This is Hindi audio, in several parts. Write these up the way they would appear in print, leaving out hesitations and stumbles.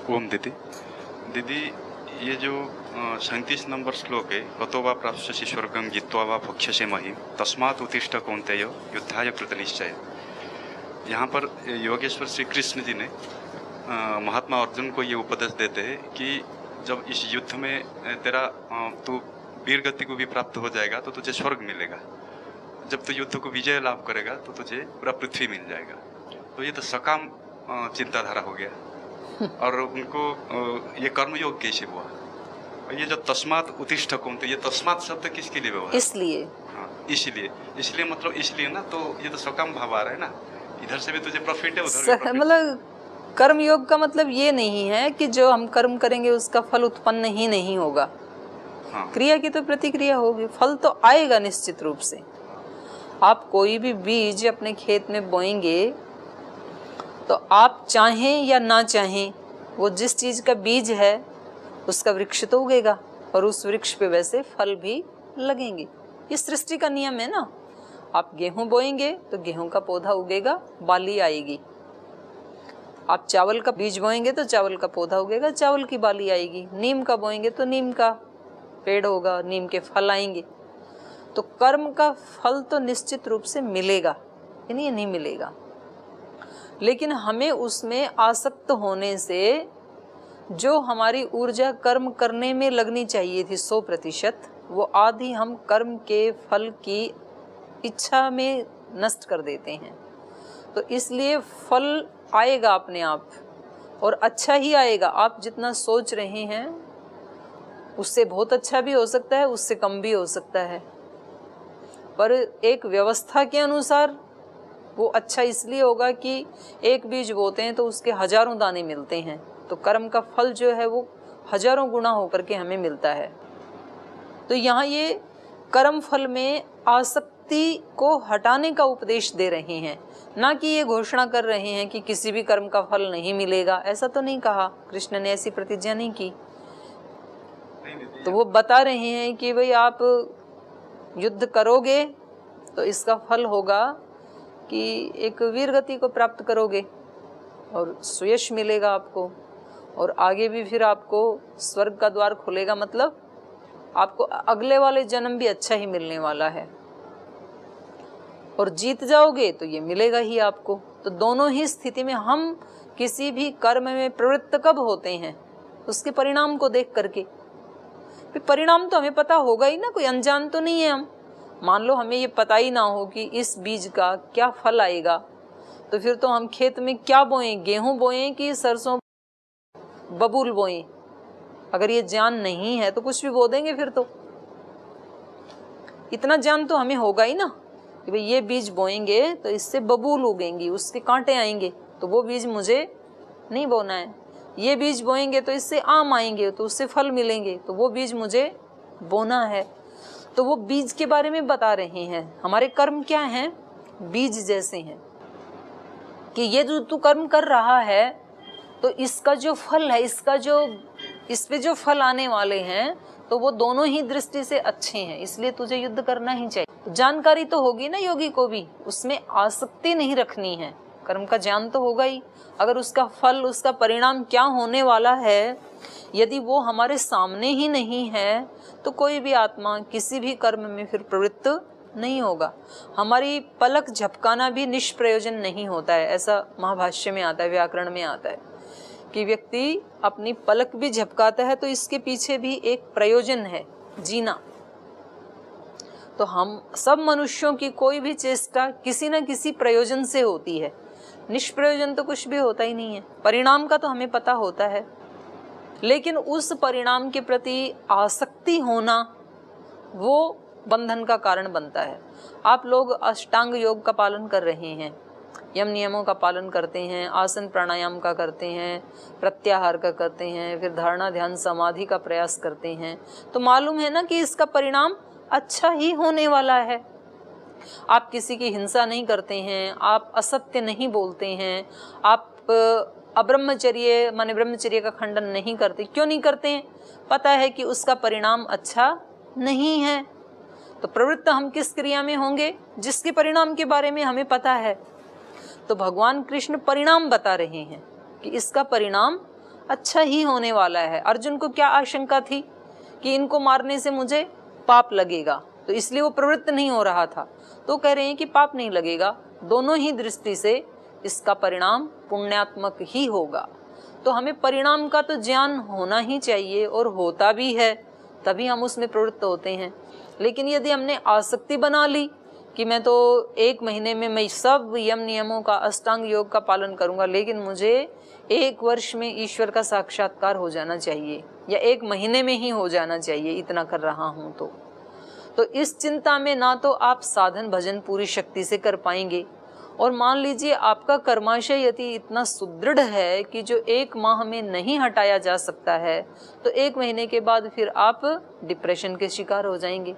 ओम दीदी। दीदी, ये जो 37 नंबर श्लोक है, कतो वा प्राप्स्यसि स्वर्गं जित्वा वा भक्ष्यसे महीम् तस्मात् उत्तिष्ठ कौन्तेय युद्धाय कृतनिश्चय। यहाँ पर योगेश्वर श्री कृष्ण जी ने महात्मा अर्जुन को ये उपदेश देते हैं कि जब इस युद्ध में तेरा तू वीर गति को भी प्राप्त हो जाएगा तो तुझे स्वर्ग मिलेगा, जब तू युद्ध को विजय लाभ करेगा तो तुझे पूरा पृथ्वी मिल जाएगा। तो ये तो सकाम चिंताधारा हो गया। और उनको ये कर्मयोग कैसे हुआ? और ये जो तस्मात् उत्तिष्ठ कौन्तेय, ये तस्मात् शब्द किसके लिए व्यवहार? इसलिए। हाँ, इसलिए मतलब इसलिए ना, तो ये तो सकाम भाव आ रहा है ना, इधर से भी तुझे प्रॉफिट है, उधर भी मतलब कर्म योग का मतलब ये नहीं है कि जो हम कर्म करेंगे उसका फल उत्पन्न ही नहीं होगा। हाँ। क्रिया की तो प्रतिक्रिया होगी, फल तो आएगा निश्चित रूप से। आप कोई भी बीज अपने खेत में बोएंगे तो आप चाहें या ना चाहें, वो जिस चीज का बीज है उसका वृक्ष तो उगेगा और उस वृक्ष पे वैसे फल भी लगेंगे। ये सृष्टि का नियम है ना। आप गेहूं बोएंगे तो गेहूं का पौधा उगेगा, बाली आएगी। आप चावल का बीज बोएंगे तो चावल का पौधा उगेगा, चावल की बाली आएगी। नीम का बोएंगे तो नीम का पेड़ होगा, नीम के फल आएंगे। तो कर्म का फल तो निश्चित रूप से मिलेगा, यानी ये नहीं मिलेगा, लेकिन हमें उसमें आसक्त होने से जो हमारी ऊर्जा कर्म करने में लगनी चाहिए थी 100%, वो आधी हम कर्म के फल की इच्छा में नष्ट कर देते हैं। तो इसलिए फल आएगा अपने आप, और अच्छा ही आएगा। आप जितना सोच रहे हैं उससे बहुत अच्छा भी हो सकता है, उससे कम भी हो सकता है, पर एक व्यवस्था के अनुसार वो अच्छा इसलिए होगा कि एक बीज बोते हैं तो उसके हजारों दाने मिलते हैं। तो कर्म का फल जो है वो हजारों गुना होकर के हमें मिलता है। तो यहाँ ये कर्म फल में आसक्ति को हटाने का उपदेश दे रहे हैं, ना कि ये घोषणा कर रहे हैं कि किसी भी कर्म का फल नहीं मिलेगा। ऐसा तो नहीं कहा, कृष्ण ने ऐसी प्रतिज्ञा नहीं की। तो वो बता रहे हैं कि भाई आप युद्ध करोगे तो इसका फल होगा कि एक वीर गति को प्राप्त करोगे और सुयश मिलेगा आपको, और आगे भी फिर आपको स्वर्ग का द्वार खुलेगा। मतलब आपको अगले वाले जन्म भी अच्छा ही मिलने वाला है, और जीत जाओगे तो ये मिलेगा ही आपको। तो दोनों ही स्थिति में हम किसी भी कर्म में प्रवृत्त कब होते हैं? उसके परिणाम को देख करके। फिर परिणाम तो हमें पता होगा ही ना, कोई अनजान तो नहीं है हम। मान लो हमें ये पता ही ना हो कि इस बीज का क्या फल आएगा, तो फिर तो हम खेत में क्या बोएं, गेहूं बोएं कि सरसों बबूल बोएं? अगर ये ज्ञान नहीं है तो कुछ भी बो देंगे। फिर तो इतना ज्ञान तो हमें होगा ही ना कि भाई ये बीज बोएंगे तो इससे बबूल उगेंगी, उसके कांटे आएंगे, तो वो बीज मुझे नहीं बोना है। ये बीज बोएंगे तो इससे आम आएंगे, तो उससे फल मिलेंगे, तो वो बीज मुझे बोना है। तो वो बीज के बारे में बता रहे हैं। हमारे कर्म क्या हैं? बीज जैसे हैं कि ये जो तू कर्म कर रहा है तो इसका जो फल है, इस पे जो फल आने वाले हैं, तो वो दोनों ही दृष्टि से अच्छे हैं, इसलिए तुझे युद्ध करना ही चाहिए। जानकारी तो होगी ना योगी को भी, उसमें आसक्ति नहीं रखनी है। कर्म का ज्ञान तो होगा ही, अगर उसका फल, उसका परिणाम क्या होने वाला है, यदि वो हमारे सामने ही नहीं है तो कोई भी आत्मा किसी भी कर्म में फिर प्रवृत्त नहीं होगा। हमारी पलक झपकाना भी निष्प्रयोजन नहीं होता है, ऐसा महाभाष्य में आता है, व्याकरण में आता है कि व्यक्ति अपनी पलक भी झपकाता है तो इसके पीछे भी एक प्रयोजन है, जीना। तो हम सब मनुष्यों की कोई भी चेष्टा किसी न किसी प्रयोजन से होती है, निष्प्रयोजन तो कुछ भी होता ही नहीं है। परिणाम का तो हमें पता होता है, लेकिन उस परिणाम के प्रति आसक्ति होना वो बंधन का कारण बनता है। आप लोग अष्टांग योग का पालन कर रहे हैं, यम नियमों का पालन करते हैं, आसन प्राणायाम का करते हैं, प्रत्याहार का करते हैं, फिर धारणा ध्यान समाधि का प्रयास करते हैं, तो मालूम है ना कि इसका परिणाम अच्छा ही होने वाला है। आप किसी की हिंसा नहीं करते हैं, आप असत्य नहीं बोलते हैं, आप अब्रह्मचर्य माने ब्रह्मचर्य का खंडन नहीं करते। क्यों नहीं करते हैं? पता है कि उसका परिणाम अच्छा नहीं है। तो प्रवृत्त हम किस क्रिया में होंगे? जिसके परिणाम के बारे में हमें पता है। तो भगवान कृष्ण परिणाम बता रहे हैं कि इसका परिणाम अच्छा ही होने वाला है। अर्जुन को क्या आशंका थी कि इनको मारने से मुझे पाप लगेगा, तो इसलिए वो प्रवृत्त नहीं हो रहा था। तो कह रहे हैं कि पाप नहीं लगेगा, दोनों ही दृष्टि से इसका परिणाम पुण्यात्मक ही होगा। तो हमें परिणाम का तो ज्ञान होना ही चाहिए और होता भी है, तभी हम उसमें प्रवृत्त होते हैं। लेकिन यदि हमने आसक्ति बना ली कि मैं तो 1 महीने में मैं सब यम नियमों का, अष्टांग योग का पालन करूंगा, लेकिन मुझे 1 वर्ष में ईश्वर का साक्षात्कार हो जाना चाहिए या 1 महीने में ही हो जाना चाहिए, इतना कर रहा हूं तो इस चिंता में ना तो आप साधन भजन पूरी शक्ति से कर पाएंगे, और मान लीजिए आपका कर्माशय यदि इतना सुदृढ़ है कि जो 1 माह में नहीं हटाया जा सकता है, तो 1 महीने के बाद फिर आप डिप्रेशन के शिकार हो जाएंगे।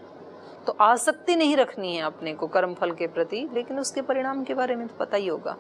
तो आसक्ति नहीं रखनी है अपने को कर्मफल के प्रति, लेकिन उसके परिणाम के बारे में तो पता ही होगा।